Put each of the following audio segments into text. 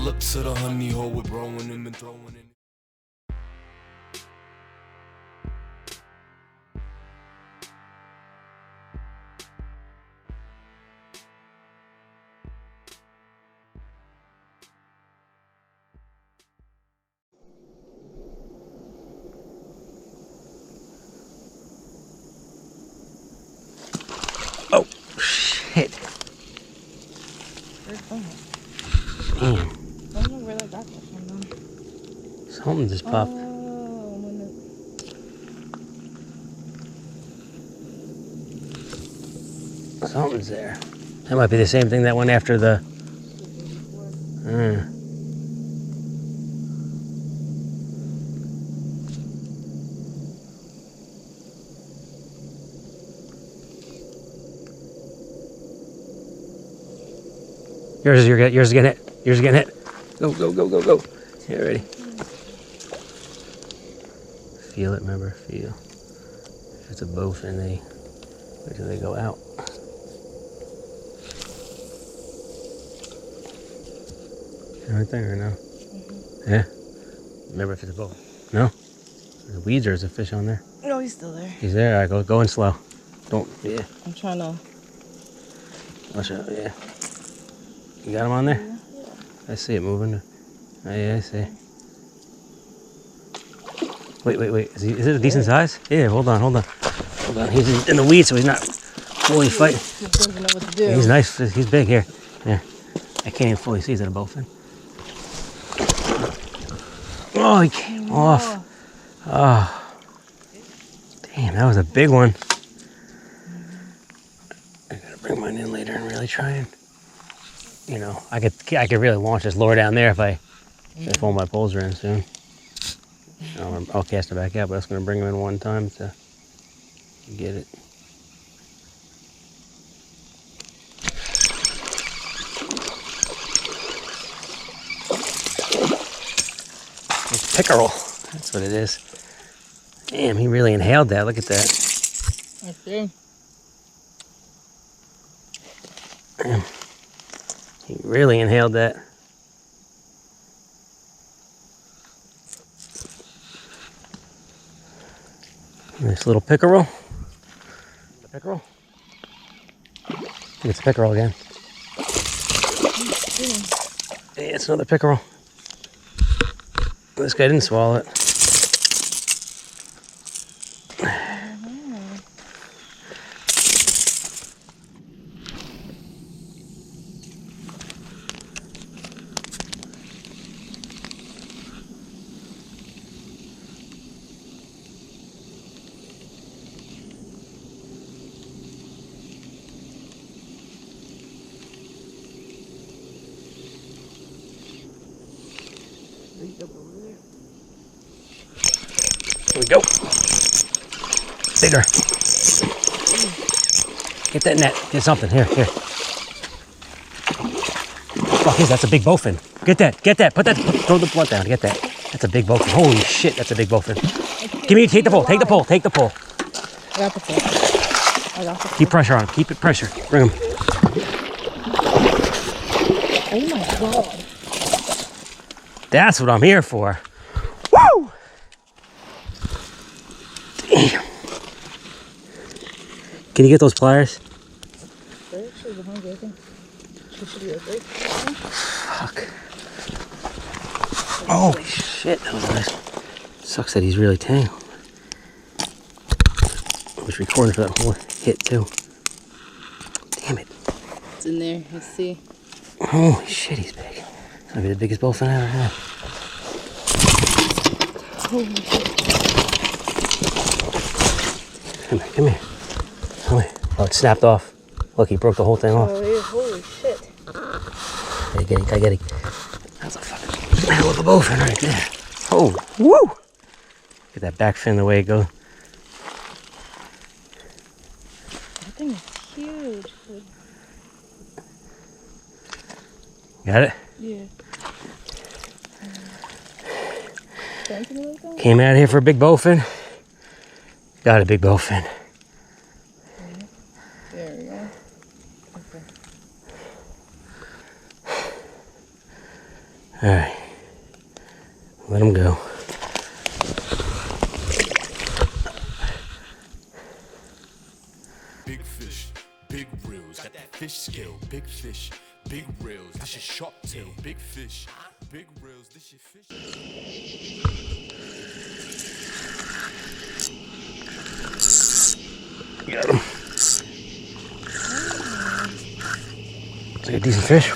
look to the honey hole, we're growing and then throwing in. Oh, shit. Damn. I don't know where they got that from, though. Something just popped. Something's there. That might be the same thing that went after the... Yours is getting hit. Yours is getting hit. Go, go, go, go, go. Yeah, ready. Feel it, remember? Feel. If it's a bowfin, wait till they go out. Right there or no? Yeah. Remember if it's a bowfin. No? The weeds or is a fish on there? No, he's still there. He's there. All right, go in slow. Don't. Yeah. I'm trying to. Watch out. Yeah. You got him on there? Yeah. I see it moving. Oh, yeah, I see. Wait. Is it a decent size? Yeah, hold on. He's in the weeds, so he's not fully fighting. He doesn't know what to do. He's nice. He's big here. Yeah. I can't even fully see. Is that a bowfin? Oh, he came off. Oh. Damn, that was a big one. I gotta bring mine in later and really try and, I could really launch this lure down there if all my poles are in soon. I'll cast it back out, but that's gonna bring them in one time to get it. It's pickerel. That's what it is. Damn, he really inhaled that. Look at that. I see. Damn. He really inhaled that. Nice little pickerel. The pickerel? I think it's a pickerel again. Yeah, it's another pickerel. This guy didn't swallow it. Here we go. Bigger. Get that net. Get something. Here. Fuck is that's a big bowfin. Get that. Throw the blunt down. Get that. That's a big bowfin. Holy shit, that's a big bowfin. Take the pole. Take the pole. I got the pole. Keep pressure on him. Keep it pressure. Bring him. Oh my god. That's what I'm here for. Woo! Damn. Can you get those pliers? She's hungry, I think. She should be okay. Fuck. Holy shit, that was nice. Sucks that he's really tangled. I was recording for that whole hit too. Damn it. It's in there, you see. Holy shit, he's big. It's gonna be the biggest bowfin I ever had. Holy shit. Come here. Oh, it snapped off. Look, he broke the whole thing off. Oh, yeah, holy shit. I get it. That's a fucking hell of a bowfin right there. Oh, woo! Get that back fin the way it goes. That thing is huge. Got it? Yeah. Came out here for a big bowfin. Got a big bowfin. There we go. Okay. All right. Let him go. Big fish, big reels, got that fish scale. Big fish, big reels, this your sharp tail. Big fish, big reels, this your fish. Got him. Is he a decent fish?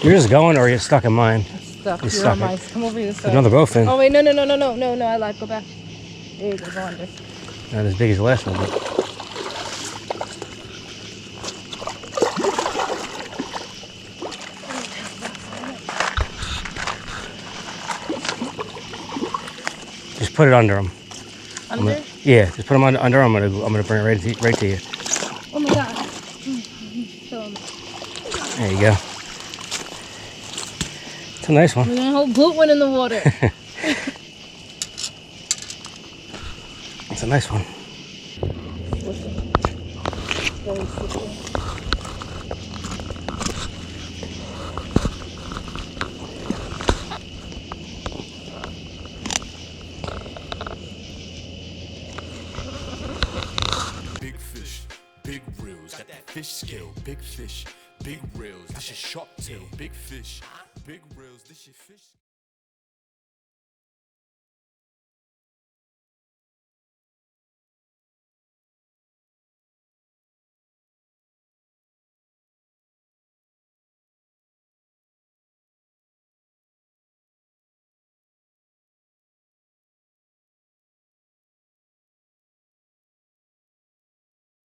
You're just going, or you're stuck in mine? Stuck. He's You're stuck on my. Come over here. Side. Another bowfin. Oh wait, no! I lied. Go back. There you go. Go under. Not as big as the last one, but just put it under him. Under? Yeah, just put him under. I'm gonna bring it right to you. Oh my god. Kill him. There you go. It's a nice one. We're gonna hold boot one in the water. It's a nice one. Very slippery. Big fish, big reels, got that fish scale. Big fish, big reels, this your sharp tail. Big fish, big reels, this your fish.